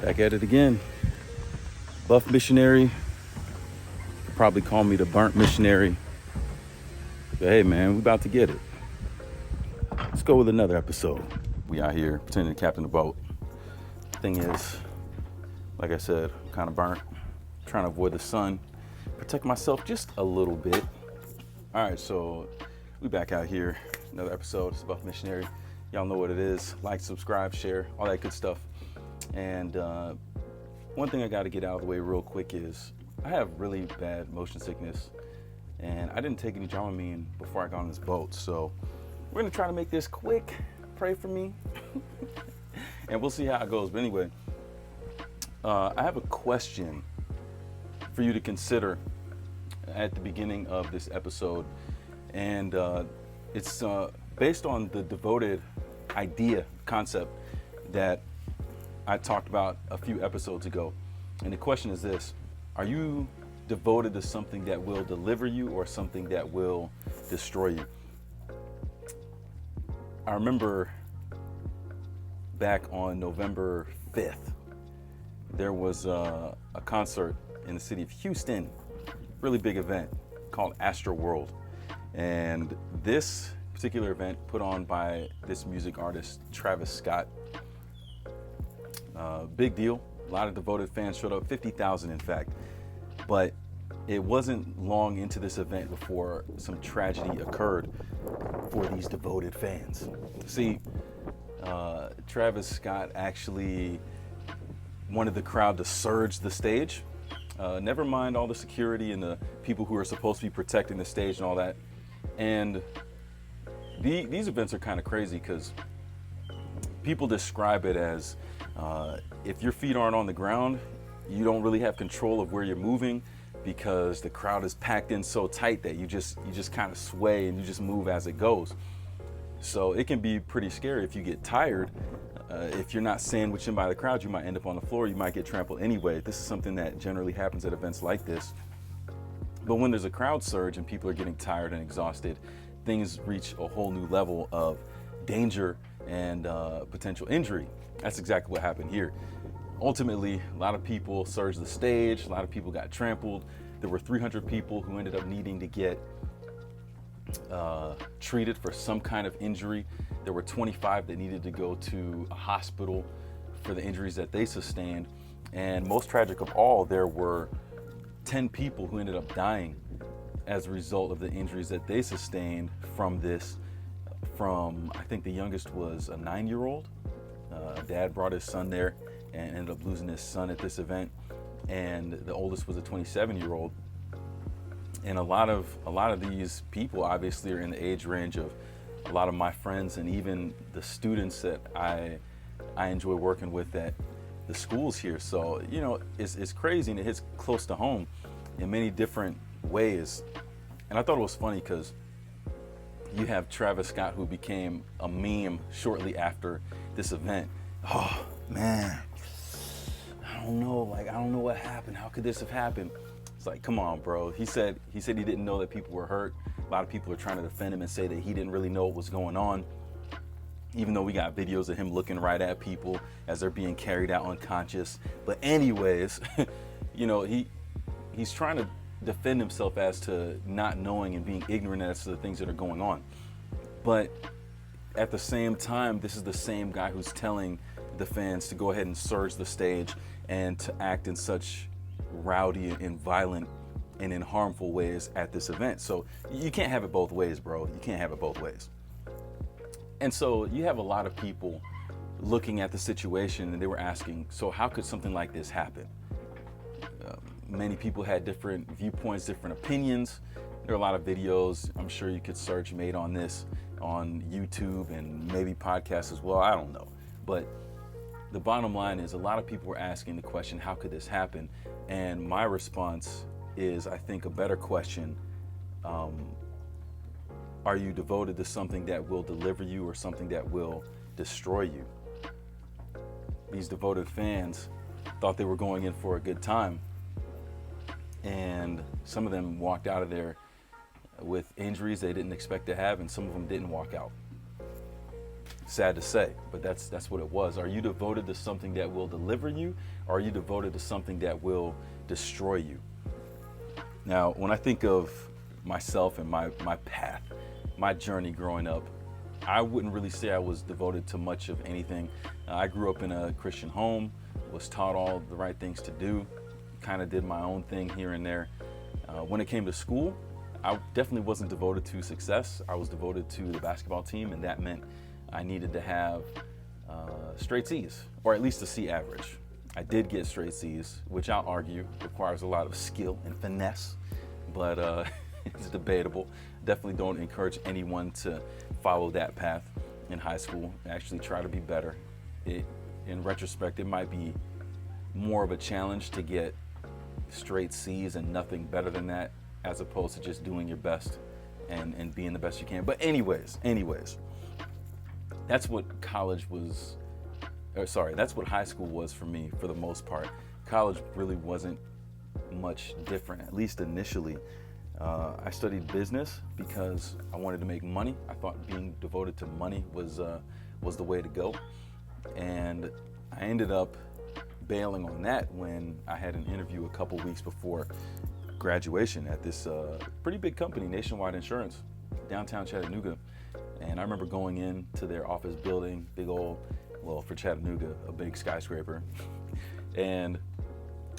Back at it again. Buff missionary. Probably call me the burnt missionary. But hey, man, we about to get it. Let's go with another episode. We out here pretending to captain the boat. Thing is, like I said, I'm kind of burnt. Trying to avoid the sun. Protect myself just a little bit. All right, so we back out here. Another episode. It's Buff Missionary. Y'all know what it is. Like, subscribe, share, all that good stuff. And one thing I got to get out of the way real quick is I have really bad motion sickness, and I didn't take any Dramamine before I got on this boat. So we're gonna try to make this quick. Pray for me, and we'll see how it goes. But anyway, I have a question for you to consider at the beginning of this episode, and it's based on the devoted idea concept that I talked about a few episodes ago. And the question is this: are you devoted to something that will deliver you or something that will destroy you? I remember back on November 5th, there was a concert in the city of Houston, really big event called Astro World. And this particular event put on by this music artist, Travis Scott. Big deal. A lot of devoted fans showed up, 50,000 in fact. But it wasn't long into this event before some tragedy occurred for these devoted fans. See, Travis Scott actually wanted the crowd to surge the stage. Never mind all the security and the people who are supposed to be protecting the stage and all that. And these events are kind of crazy because people describe it as if your feet aren't on the ground, you don't really have control of where you're moving because the crowd is packed in so tight that you just kind of sway and you just move as it goes. So it can be pretty scary if you get tired. If you're not sandwiched in by the crowd, you might end up on the floor. You might get trampled anyway. This is something that generally happens at events like this. But when there's a crowd surge and people are getting tired and exhausted, things reach a whole new level of danger and potential injury. That's exactly what happened here. Ultimately, a lot of people surged the stage. A lot of people got trampled. There were 300 people who ended up needing to get treated for some kind of injury. There were 25 that needed to go to a hospital for the injuries that they sustained. And most tragic of all, there were 10 people who ended up dying as a result of the injuries that they sustained from this. I think the youngest was a 9-year-old. A dad brought his son there and ended up losing his son at this event. And the oldest was a 27-year-old. And a lot of these people obviously are in the age range of a lot of my friends and even the students that I enjoy working with at the schools here. So, you know, it's crazy and it hits close to home in many different ways. And I thought it was funny because you have Travis Scott, who became a meme shortly after this event. Oh man, I don't know what happened. How could this have happened? It's like, come on, bro. He said he didn't know that people were hurt. A lot of people are trying to defend him and say that he didn't really know what was going on, even though we got videos of him looking right at people as they're being carried out unconscious. But anyways, you know, he's trying to defend himself as to not knowing and being ignorant as to the things that are going on. But at the same time, this is the same guy who's telling the fans to go ahead and surge the stage and to act in such rowdy and violent and in harmful ways at this event. So you can't have it both ways, bro. You can't have it both ways. And so you have a lot of people looking at the situation and they were asking, so how could something like this happen? Many people had different viewpoints, different opinions. There are a lot of videos, I'm sure you could search, made on this on YouTube and maybe podcasts as well. I don't know. But the bottom line is a lot of people were asking the question, how could this happen? And my response is, I think, a better question. Are you devoted to something that will deliver you or something that will destroy you? These devoted fans thought they were going in for a good time. And some of them walked out of there with injuries they didn't expect to have, and some of them didn't walk out. Sad to say, but that's what it was. Are you devoted to something that will deliver you, or are you devoted to something that will destroy you? Now, when I think of myself and my path, my journey growing up, I wouldn't really say I was devoted to much of anything. I grew up in a Christian home, was taught all the right things to do, kind of did my own thing here and there. When it came to school, I definitely wasn't devoted to success. I was devoted to the basketball team, and that meant I needed to have straight C's, or at least a C average. I did get straight C's, which I'll argue requires a lot of skill and finesse, but it's debatable. Definitely don't encourage anyone to follow that path in high school. Actually try to be better. In retrospect, it might be more of a challenge to get straight C's and nothing better than that, as opposed to just doing your best and being the best you can. But anyways, that's what that's what high school was for me for the most part. College really wasn't much different, at least initially. I studied business because I wanted to make money. I thought being devoted to money was the way to go. And I ended up bailing on that when I had an interview a couple weeks before graduation at this pretty big company, Nationwide Insurance, downtown Chattanooga. And I remember going into their office building, big old, well, for Chattanooga, a big skyscraper. And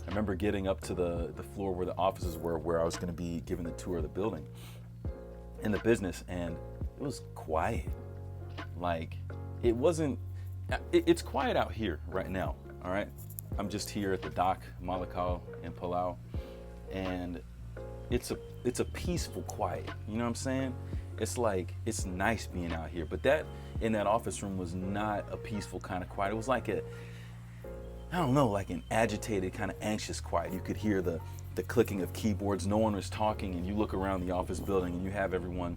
I remember getting up to the floor where the offices were, where I was going to be given the tour of the building and the business, and it was quiet. Like, it wasn't, it's quiet out here right now, all right? I'm just here at the dock, Malakal in Palau, and it's a peaceful quiet, you know what I'm saying? It's like, it's nice being out here, but that in that office room was not a peaceful kind of quiet. It was like like an agitated, kind of anxious quiet. You could hear the clicking of keyboards. No one was talking, and you look around the office building and you have everyone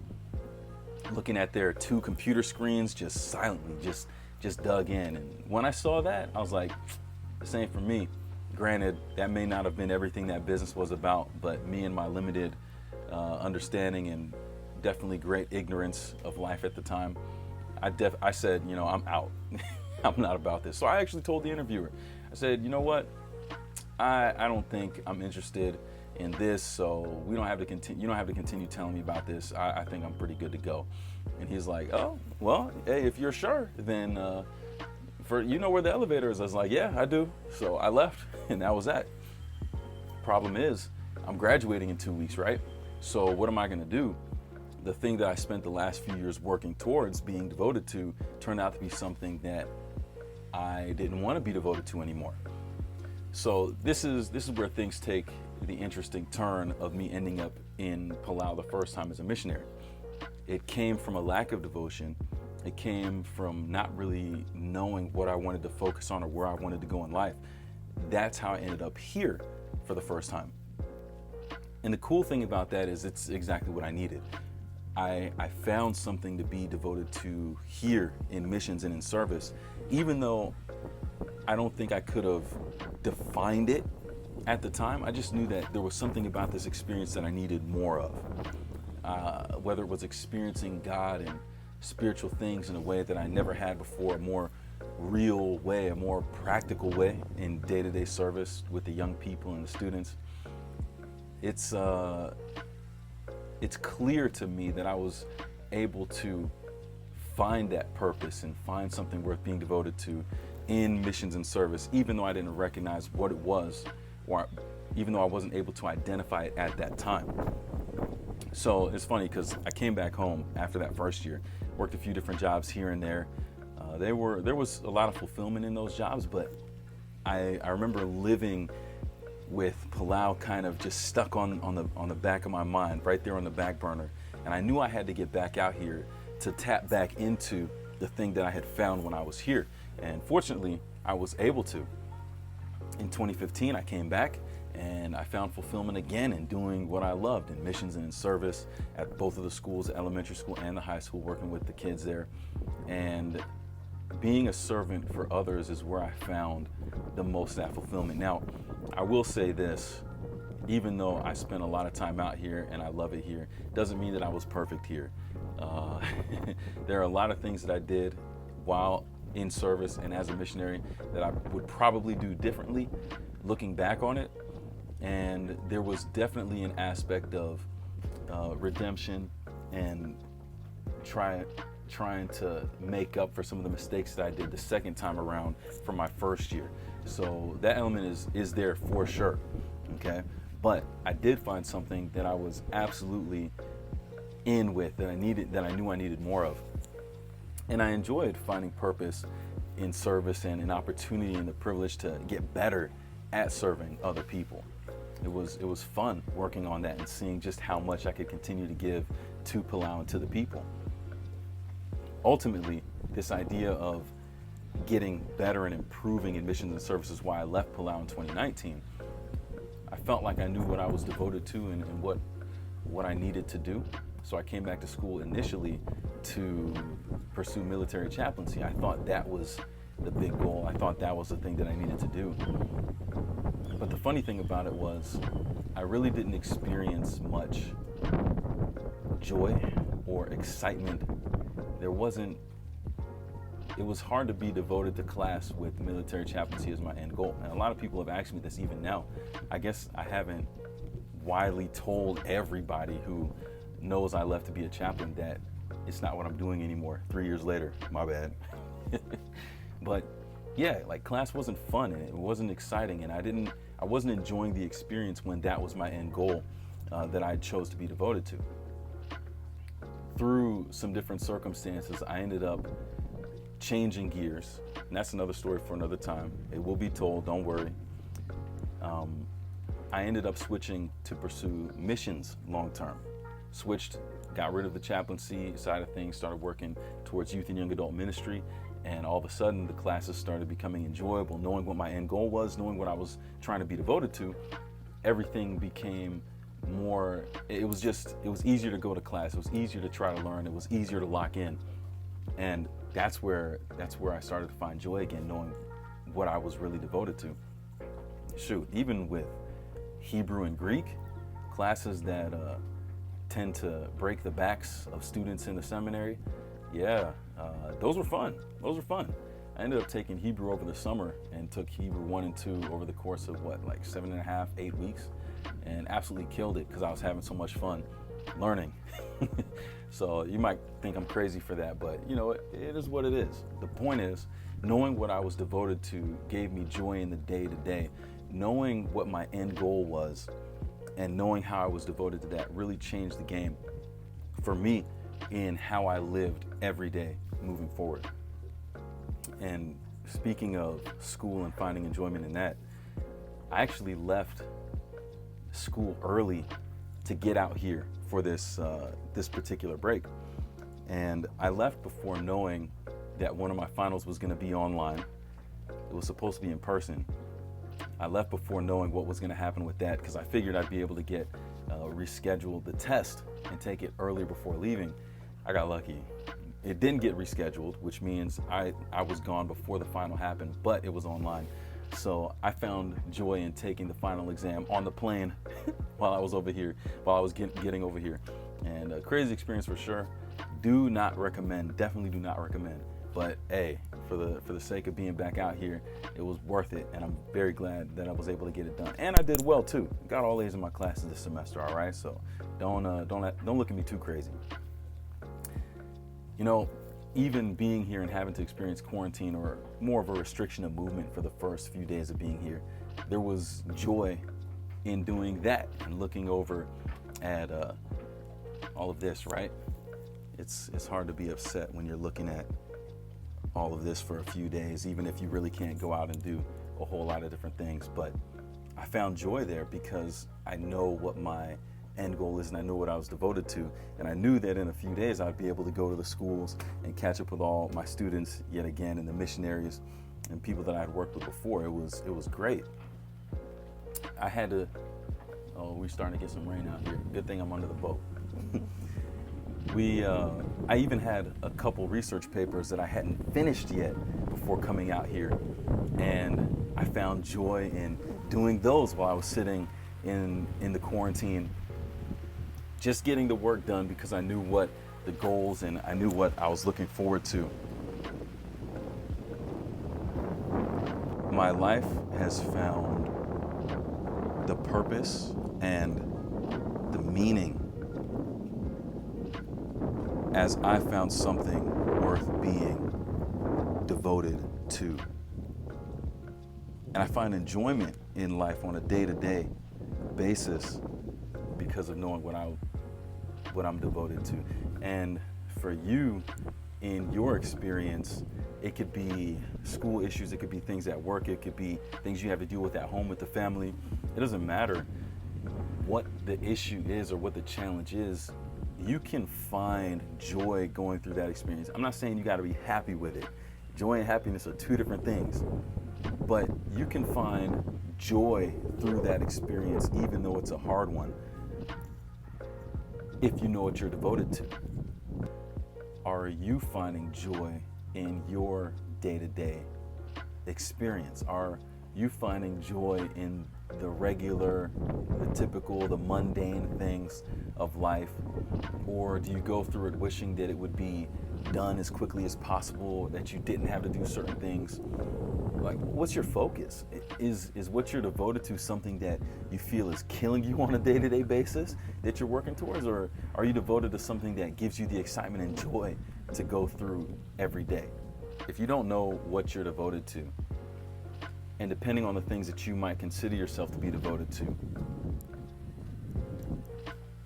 looking at their 2 computer screens, just silently, just dug in. And when I saw that, I was like, this ain't for me. Granted, that may not have been everything that business was about, but me and my limited understanding and definitely great ignorance of life at the time, I said, I'm out. I'm not about this. So I actually told the interviewer, I said, you know what? I don't think I'm interested in this, so you don't have to continue telling me about this. I think I'm pretty good to go. And he's like, oh, well, hey, if you're sure, then you know where the elevator is? I was like, yeah, I do. So I left, and that was that. Problem is, I'm graduating in 2 weeks, right? So what am I gonna do? The thing that I spent the last few years working towards being devoted to turned out to be something that I didn't want to be devoted to anymore. So this is where things take the interesting turn of me ending up in Palau the first time as a missionary. It came from a lack of devotion. It came from not really knowing what I wanted to focus on or where I wanted to go in life. That's how I ended up here for the first time. And the cool thing about that is it's exactly what I needed. I found something to be devoted to here in missions and in service, even though I don't think I could have defined it at the time. I just knew that there was something about this experience that I needed more of, whether it was experiencing God and spiritual things in a way that I never had before, a more real way, a more practical way in day-to-day service with the young people and the students. It's clear to me that I was able to find that purpose and find something worth being devoted to in missions and service, even though I didn't recognize what it was, or even though I wasn't able to identify it at that time. So it's funny because I came back home after that first year, worked a few different jobs here and there. There was a lot of fulfillment in those jobs, but I remember living with Palau kind of just stuck on the back of my mind, right there on the back burner. And I knew I had to get back out here to tap back into the thing that I had found when I was here. And fortunately, I was able to. In 2015, I came back and I found fulfillment again in doing what I loved in missions and in service at both of the schools, the elementary school and the high school, working with the kids there. And being a servant for others is where I found the most of that fulfillment. Now, I will say this, even though I spent a lot of time out here and I love it here, doesn't mean that I was perfect here. There are a lot of things that I did while in service and as a missionary that I would probably do differently looking back on it. And there was definitely an aspect of redemption and trying to make up for some of the mistakes that I did the second time around from my first year. So that element is there for sure, okay? But I did find something that I was absolutely in with, that I knew I needed more of. And I enjoyed finding purpose in service and an opportunity and the privilege to get better at serving other people. It was fun working on that and seeing just how much I could continue to give to Palau and to the people. Ultimately, this idea of getting better and improving in missions and services, why I left Palau in 2019, I felt like I knew what I was devoted to and what I needed to do. So I came back to school initially to pursue military chaplaincy. I thought that was the big goal. I thought that was the thing that I needed to do. But the funny thing about it was I really didn't experience much joy or excitement. It was hard to be devoted to class with military chaplaincy as my end goal. And a lot of people have asked me this even now. I guess I haven't widely told everybody who knows I left to be a chaplain that it's not what I'm doing anymore 3 years later. My bad. But yeah, like class wasn't fun and it wasn't exciting, and I wasn't enjoying the experience when that was my end goal that I chose to be devoted to. Through some different circumstances, I ended up changing gears, and that's another story for another time. It will be told, don't worry. I ended up switching to pursue missions long term. Got rid of the chaplaincy side of things, started working towards youth and young adult ministry, and all of a sudden the classes started becoming enjoyable. Knowing what my end goal was, knowing what I was trying to be devoted to, everything became more, it was easier to go to class, it was easier to try to learn, it was easier to lock in. And that's where I started to find joy again, knowing what I was really devoted to. Shoot, even with Hebrew and Greek, classes that tend to break the backs of students in the seminary, those were fun. I ended up taking Hebrew over the summer and took Hebrew 1 and 2 over the course of 7.5, 8 weeks, and absolutely killed it because I was having so much fun learning. So you might think I'm crazy for that, but it is what it is. The point is, knowing what I was devoted to gave me joy in the day-to-day. Knowing what my end goal was and knowing how I was devoted to that really changed the game for me in how I lived every day moving forward. And speaking of school and finding enjoyment in that, I actually left school early to get out here for this particular break. And I left before knowing that one of my finals was going to be online. It was supposed to be in person. I left before knowing what was going to happen with that because I figured I'd be able to get rescheduled the test and take it earlier before leaving. I got lucky. It didn't get rescheduled, which means I was gone before the final happened, but it was online. So I found joy in taking the final exam on the plane while I was getting over here. And a crazy experience for sure. Do not recommend, definitely do not recommend. But hey, for the sake of being back out here, it was worth it, and I'm very glad that I was able to get it done. And I did well too. Got all A's in my classes this semester, all right? So don't look at me too crazy. Even being here and having to experience quarantine or more of a restriction of movement for the first few days of being here, there was joy in doing that and looking over at all of this, right? It's hard to be upset when you're looking at all of this for a few days, even if you really can't go out and do a whole lot of different things. But I found joy there because I know what my end goal is and I knew what I was devoted to, and I knew that in a few days I'd be able to go to the schools and catch up with all my students yet again, and the missionaries and people that I had worked with before. It was great. I had to, we're starting to get some rain out here. Good thing I'm under the boat. I even had a couple research papers that I hadn't finished yet before coming out here, and I found joy in doing those while I was sitting in the quarantine, just getting the work done because I knew what the goals and I knew what I was looking forward to. My life has found the purpose and the meaning as I found something worth being devoted to. And I find enjoyment in life on a day-to-day basis because of knowing what I'm devoted to. And for you, in your experience, it could be school issues, it could be things at work, it could be things you have to deal with at home with the family. It doesn't matter what the issue is or what the challenge is. You can find joy going through that experience. I'm not saying you got to be happy with it. Joy and happiness are two different things. But you can find joy through that experience, even though it's a hard one, if you know what you're devoted to. Are you finding joy in your day-to-day experience? Are you finding joy in the regular, the typical, the mundane things of life? Or do you go through it wishing that it would be done as quickly as possible, that you didn't have to do certain things? Like, what's your focus? Is what you're devoted to something that you feel is killing you on a day-to-day basis that you're working towards? Or are you devoted to something that gives you the excitement and joy to go through every day? If you don't know what you're devoted to, and depending on the things that you might consider yourself to be devoted to,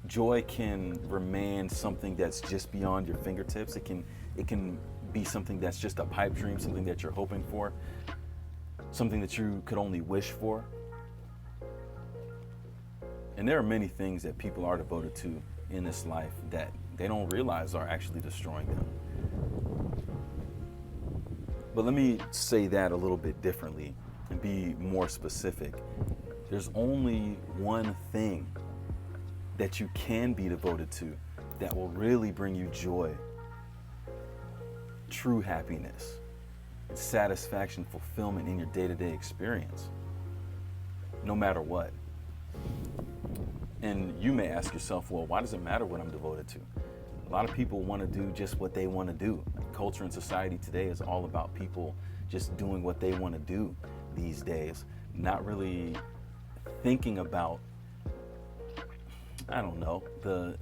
joy can remain something that's just beyond your fingertips. It can be something that's just a pipe dream, something that you're hoping for, something that you could only wish for. And there are many things that people are devoted to in this life that they don't realize are actually destroying them. But let me say that a little bit differently and be more specific. There's only one thing that you can be devoted to that will really bring you joy, true happiness, satisfaction, fulfillment in your day-to-day experience, no matter what. And you may ask yourself, well, why does it matter what I'm devoted to? A lot of people want to do just what they want to do. Culture and society today is all about people just doing what they want to do these days, not really thinking about, I don't know, the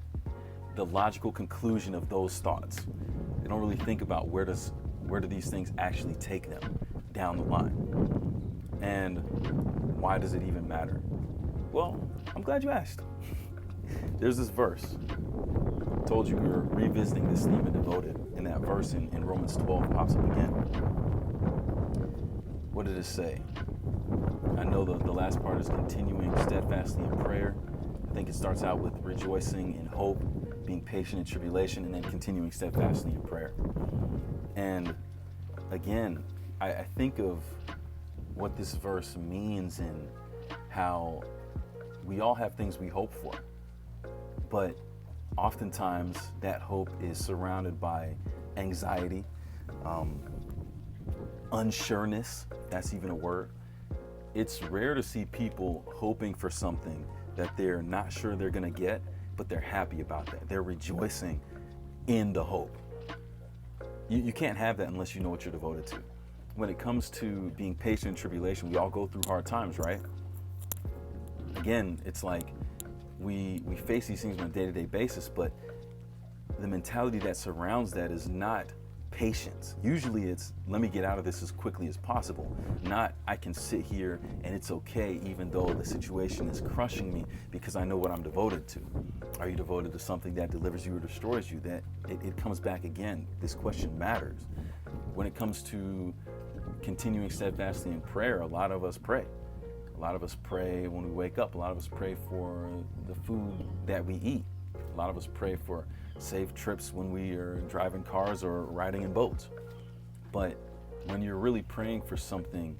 logical conclusion of those thoughts. They don't really think about where do these things actually take them down the line? And why does it even matter? Well, I'm glad you asked. There's this verse. I told you we were revisiting this theme of devoted, and that verse in Romans 12 pops up again. What did it say? I know the last part is continuing steadfastly in prayer. I think it starts out with rejoicing in hope, being patient in tribulation, and then continuing steadfastly in prayer. And again, I think of what this verse means and how we all have things we hope for, but oftentimes that hope is surrounded by anxiety, unsureness, if that's even a word. It's rare to see people hoping for something that they're not sure they're gonna get, but they're happy about that. They're rejoicing in the hope. You can't have that unless you know what you're devoted to. When it comes to being patient in tribulation, we all go through hard times, right? Again, it's like we face these things on a day-to-day basis, but the mentality that surrounds that is not patience. Usually it's, let me get out of this as quickly as possible. Not, I can sit here and it's okay even though the situation is crushing me because I know what I'm devoted to. Are you devoted to something that delivers you or destroys you? That it comes back again. This question matters. When it comes to continuing steadfastly in prayer, a lot of us pray. A lot of us pray when we wake up. A lot of us pray for the food that we eat. A lot of us pray for safe trips when we are driving cars or riding in boats. But when you're really praying for something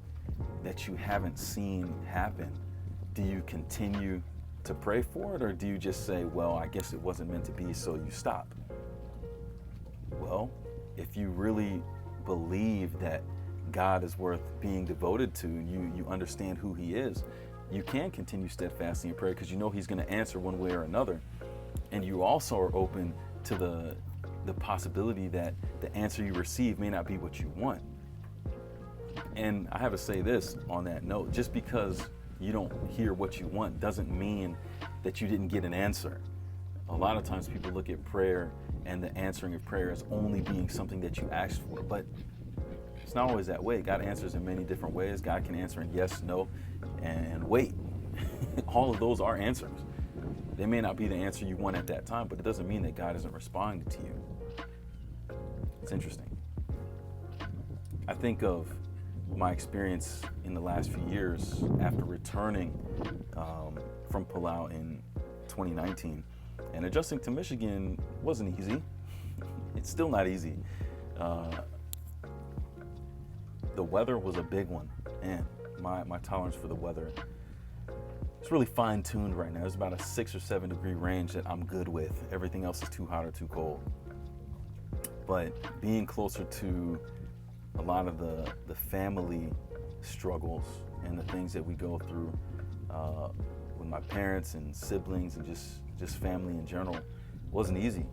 that you haven't seen happen, do you continue to pray for it, or do you just say, well, I guess it wasn't meant to be, so you stop? Well, if you really believe that God is worth being devoted to, you understand who he is, you can continue steadfastly in prayer because you know he's going to answer one way or another. And you also are open to the possibility that the answer you receive may not be what you want. And I have to say this on that note, just because you don't hear what you want doesn't mean that you didn't get an answer. A lot of times people look at prayer and the answering of prayer as only being something that you asked for, but it's not always that way. God answers in many different ways. God can answer in yes, no, and wait. All of those are answers. They may not be the answer you want at that time, but it doesn't mean that God isn't responding to you. It's interesting. I think of my experience in the last few years after returning from Palau in 2019, and adjusting to Michigan wasn't easy. It's still not easy. The weather was a big one, and my tolerance for the weather, it's really fine-tuned right now. There's about a 6 or 7 degree range that I'm good with. Everything else is too hot or too cold. But being closer to a lot of the family struggles and the things that we go through with my parents and siblings and just family in general wasn't easy.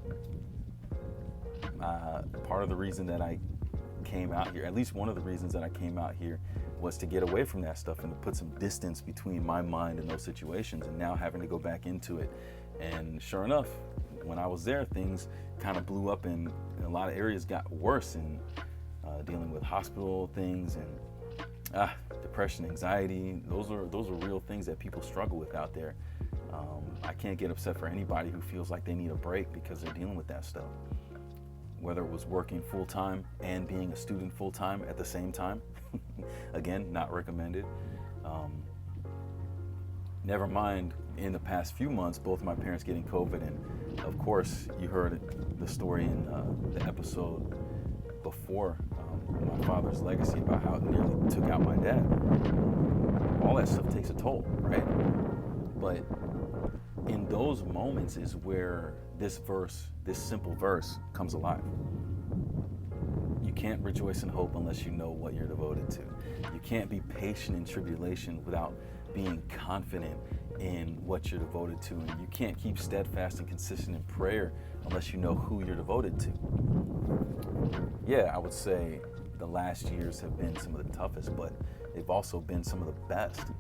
Part of the reason that I came out here, at least one of the reasons that I came out here, was to get away from that stuff and to put some distance between my mind and those situations, and now having to go back into it. And sure enough, when I was there, things kind of blew up and a lot of areas got worse, and dealing with hospital things and depression, anxiety. Those are real things that people struggle with out there. I can't get upset for anybody who feels like they need a break because they're dealing with that stuff. Whether it was working full-time and being a student full-time at the same time. Again, not recommended. Never mind, in the past few months, both of my parents getting COVID, and of course, you heard the story in the episode before, my father's legacy, about how it nearly took out my dad. All that stuff takes a toll, right? But in those moments is where this simple verse comes alive. You can't rejoice in hope unless you know what you're devoted to. You can't be patient in tribulation without being confident in what you're devoted to. And you can't keep steadfast and consistent in prayer unless you know who you're devoted to. Yeah, I would say the last years have been some of the toughest, but they've also been some of the best.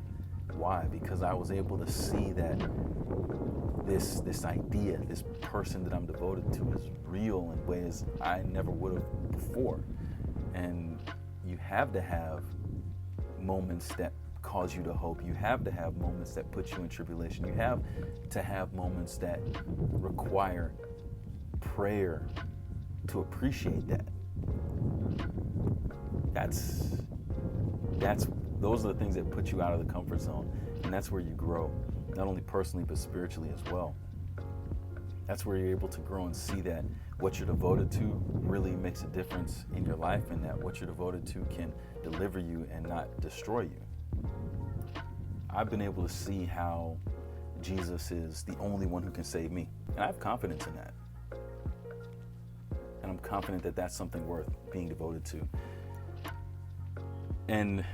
Why? Because I was able to see that this idea, this person that I'm devoted to, is real in ways I never would have before. And you have to have moments that cause you to hope. You have to have moments that put you in tribulation. You have to have moments that require prayer to appreciate that. Those are the things that put you out of the comfort zone, and that's where you grow, not only personally but spiritually as well. That's where you're able to grow and see that what you're devoted to really makes a difference in your life, and that what you're devoted to can deliver you and not destroy you. I've been able to see how Jesus is the only one who can save me, and I have confidence in that. And I'm confident that that's something worth being devoted to. And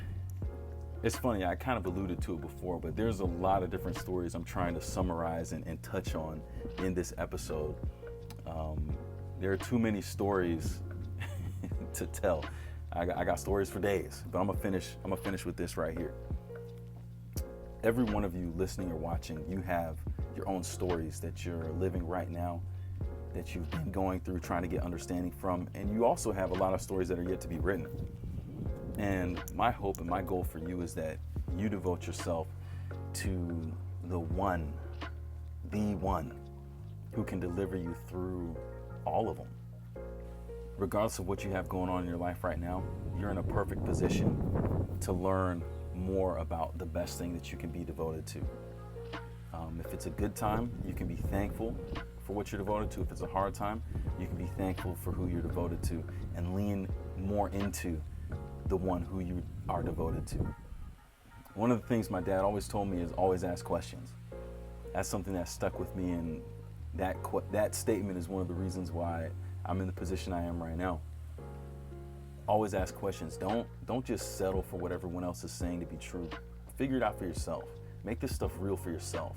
it's funny, I kind of alluded to it before, but there's a lot of different stories I'm trying to summarize and touch on in this episode. There are too many stories to tell. I got stories for days, but I'm gonna finish with this right here. Every one of you listening or watching, you have your own stories that you're living right now, that you've been going through, trying to get understanding from, and you also have a lot of stories that are yet to be written. And my hope and my goal for you is that you devote yourself to the one who can deliver you through all of them. Regardless of what you have going on in your life right now, you're in a perfect position to learn more about the best thing that you can be devoted to. If it's a good time, you can be thankful for what you're devoted to. If it's a hard time, you can be thankful for who you're devoted to and lean more into the one who you are devoted to. One of the things my dad always told me is always ask questions. That's something that stuck with me, and that statement is one of the reasons why I'm in the position I am right now. Always ask questions. Don't just settle for what everyone else is saying to be true. Figure it out for yourself. Make this stuff real for yourself,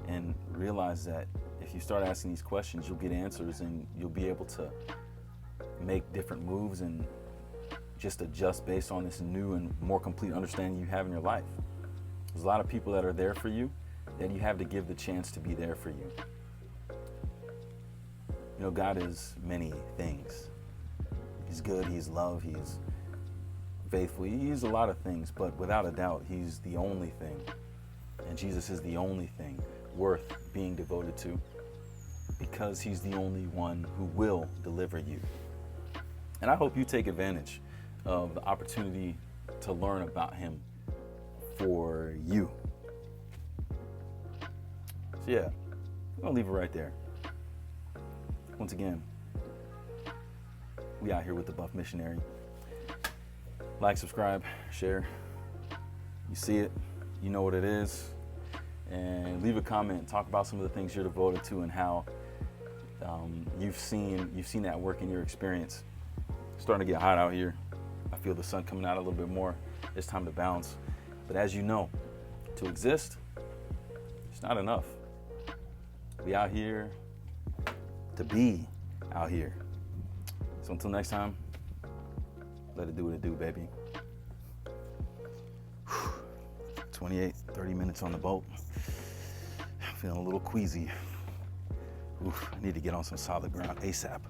and realize that if you start asking these questions, you'll get answers, and you'll be able to make different moves and just adjust based on this new and more complete understanding you have in your life. There's a lot of people that are there for you that you have to give the chance to be there for you. You know, God is many things. He's good, he's love, he's faithful, he's a lot of things, but without a doubt, he's the only thing. And Jesus is the only thing worth being devoted to, because he's the only one who will deliver you. And I hope you take advantage of the opportunity to learn about him for you. So yeah, I'm gonna leave it right there. Once again, we out here with the Buff Missionary. Like, subscribe, share. You see it, you know what it is. And leave a comment, talk about some of the things you're devoted to and how you've seen that work in your experience. It's starting to get hot out here. I feel the sun coming out a little bit more. It's time to bounce. But as you know, to exist, it's not enough. We out here to be out here. So until next time, let it do what it do, baby. 28, 30 minutes on the boat. I'm feeling a little queasy. Oof, I need to get on some solid ground ASAP.